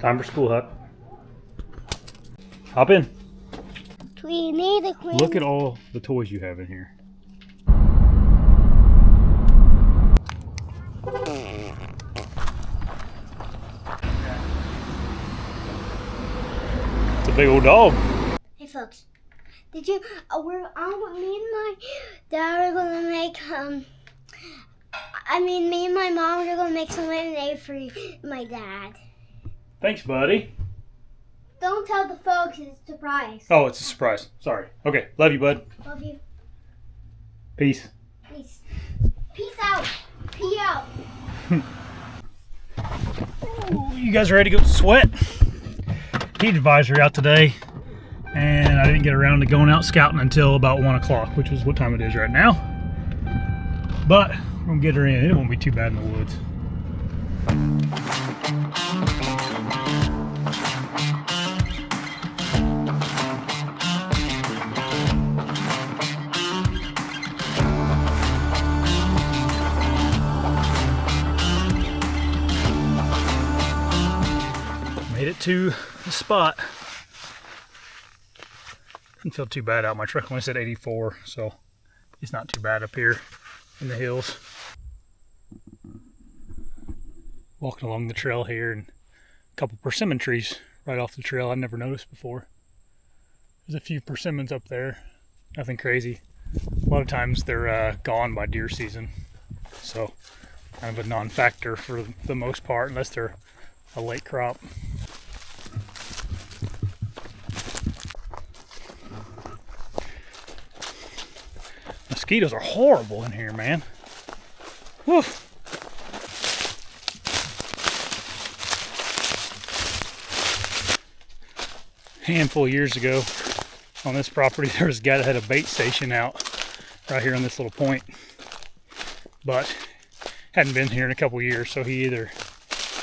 Time for school, Huck. Hop in. We need a queen. Look at all the toys you have in here. It's a big old dog. Hey folks, did you? Me and my dad are gonna make me and my mom are gonna make some lemonade for my dad. Thanks, buddy. Don't tell the folks, it's a surprise. Oh, it's a surprise. Sorry. Okay, love you, bud. Love you. Peace. Peace. Peace out. Pee out. Ooh, you guys ready to go sweat? Heat advisory out today, and I didn't get around to going out scouting until about 1 o'clock, which is what time it is right now. But we're gonna get her in. It won't be too bad in the woods. Made it to the spot. Didn't feel too bad out. My truck only said 84, so it's not too bad up here in the hills. Walking along the trail here, and a couple persimmon trees right off the trail I'd never noticed before. There's a few persimmons up there, nothing crazy. A lot of times they're gone by deer season, so kind of a non-factor for the most part, unless they're a late crop. Mosquitoes are horrible in here, man. Woo. Handful of years ago on this property, there was a guy that had a bait station out right here on this little point, but hadn't been here in a couple years, so he either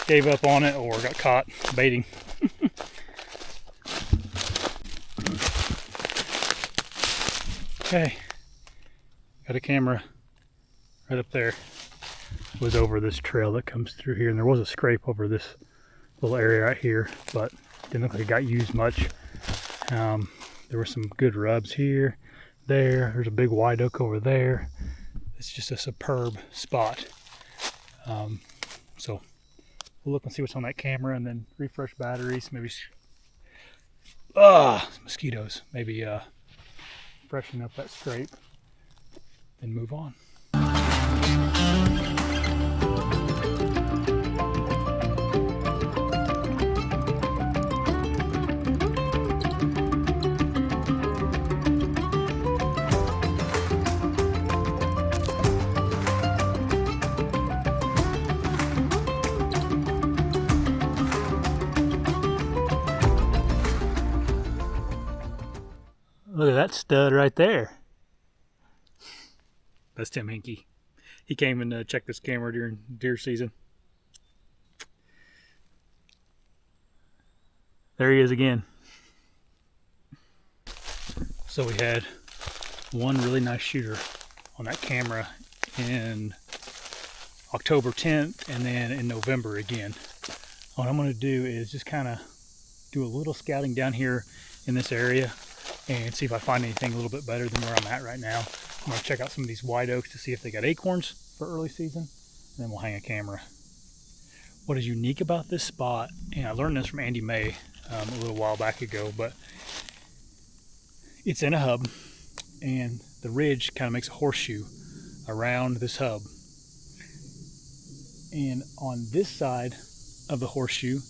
gave up on it or got caught baiting. Okay, got a camera right up there. It was over this trail that comes through here, and there was a scrape over this little area right here, but didn't look like it got used much. There were some good rubs here, there's a big white oak over there. It's just a superb spot. So we'll look and see what's on that camera, and then refresh batteries, maybe mosquitoes, maybe freshen up that scrape, then move on. Look at that stud right there. That's Tim Hinkie. He came and checked this camera during deer season. There he is again. So we had one really nice shooter on that camera in October 10th, and then in November again. What I'm going to do is just kind of do a little scouting down here in this area and see if I find anything a little bit better than where I'm at right now. I'm going to check out some of these white oaks to see if they got acorns for early season, and then we'll hang a camera. What is unique about this spot, and I learned this from Andy May a little while back ago, but it's in a hub, and the ridge kind of makes a horseshoe around this hub. And on this side of the horseshoe,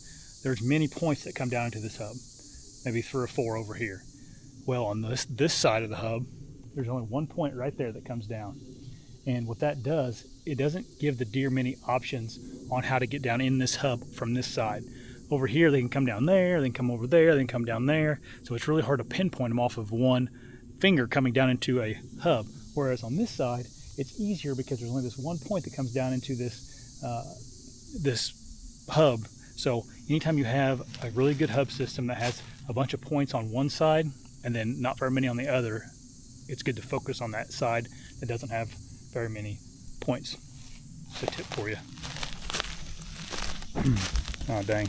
there's many points that come down into this hub, maybe 3 or 4 over here. Well, on this side of the hub, there's only one point right there that comes down. And what that does, it doesn't give the deer many options on how to get down in this hub from this side. Over here, they can come down there, then come over there, then come down there. So it's really hard to pinpoint them off of one finger coming down into a hub. Whereas on this side, it's easier because there's only this one point that comes down into this hub. So anytime you have a really good hub system that has a bunch of points on one side and then not very many on the other, it's good to focus on that side that doesn't have very many points. It's a tip for you. Oh dang.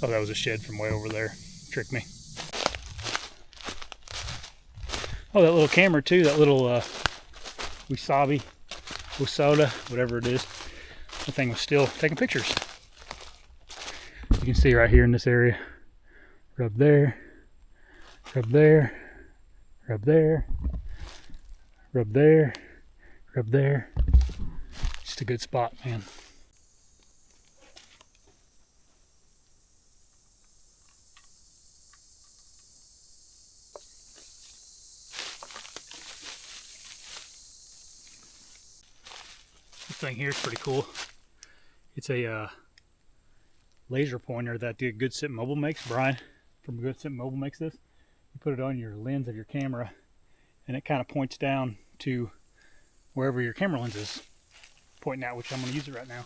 Oh, that was a shed from way over there. Tricked me. Oh, that little camera too, that little wasabi, whatever it is. The thing was still taking pictures. You can see right here in this area. Rub there, rub there, rub there, rub there, rub there. Just a good spot, man. This thing here is pretty cool. It's a laser pointer that the Good Sit Mobile makes. Brian from Good Sit Mobile makes this. You put it on your lens of your camera and it kind of points down to wherever your camera lens is pointing out, which I'm going to use it right now.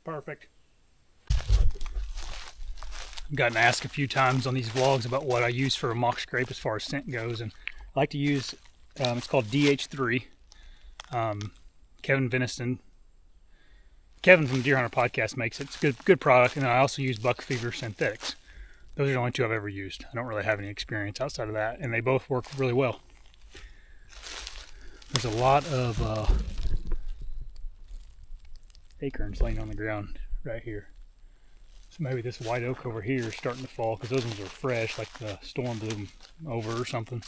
Perfect. I've gotten asked a few times on these vlogs about what I use for a mock scrape as far as scent goes, and I like to use, it's called DH3. Kevin from Deer Hunter Podcast makes it. It's a good product, and then I also use Buck Fever Synthetics. Those are the only two I've ever used. I don't really have any experience outside of that, and they both work really well. There's a lot of acorns laying on the ground right here. So maybe this white oak over here is starting to fall because those ones are fresh, like the storm blew them over or something.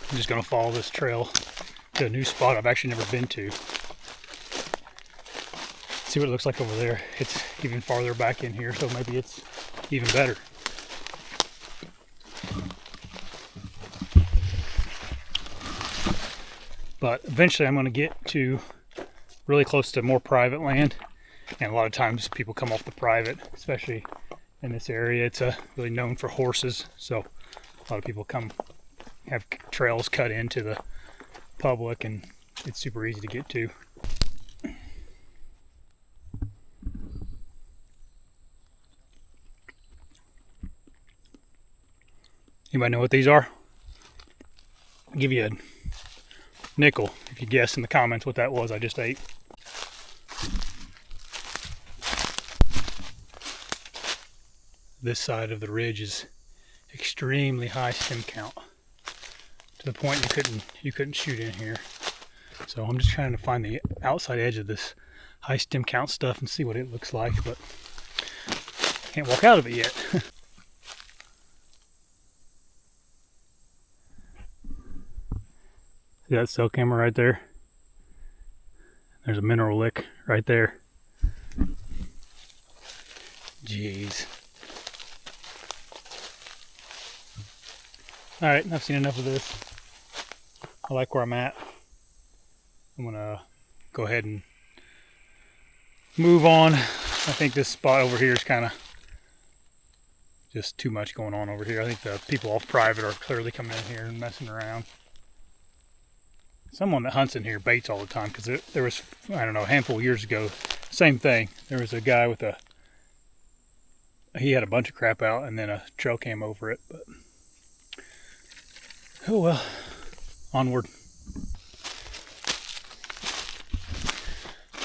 I'm just going to follow this trail to a new spot I've actually never been to. See what it looks like over there. It's even farther back in here, so maybe it's even better. But eventually I'm going to get to really close to more private land. And a lot of times people come off the private, especially in this area. It's really known for horses, so a lot of people come have trails cut into the public, and it's super easy to get to. Anybody know what these are? I'll give you a nickel if you guess in the comments what that was I just ate. This side of the ridge is extremely high stem count, to the point you couldn't shoot in here. So I'm just trying to find the outside edge of this high stem count stuff and see what it looks like, but can't walk out of it yet. See that cell camera right there? There's a mineral lick right there. Jeez. Alright, I've seen enough of this. I like where I'm at. I'm gonna go ahead and move on. I think this spot over here is kind of just too much going on over here. I think the people off private are clearly coming in here and messing around. Someone that hunts in here baits all the time, because there was, I don't know, a handful of years ago, same thing. There was a guy with he had a bunch of crap out and then a trail cam over it, but oh well, onward.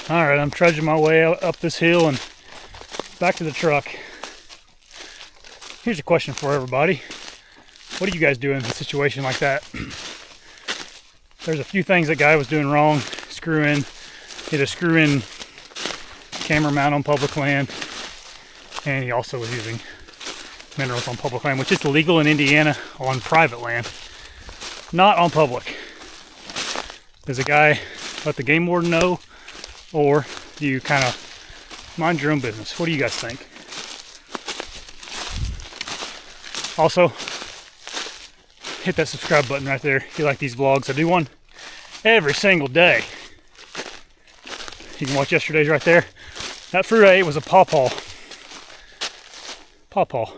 Alright, I'm trudging my way up this hill and back to the truck. Here's a question for everybody. What do you guys do in a situation like that? There's a few things that guy was doing wrong. Hit a screw-in camera mount on public land, and he also was using minerals on public land, which is illegal in Indiana on private land, not on public. Does a guy let the game warden know, or do you kind of mind your own business? What do you guys think? Also, hit that subscribe button right there if you like these vlogs. I do one every single day. You can watch yesterday's right there. That fruit I ate was a pawpaw. Pawpaw.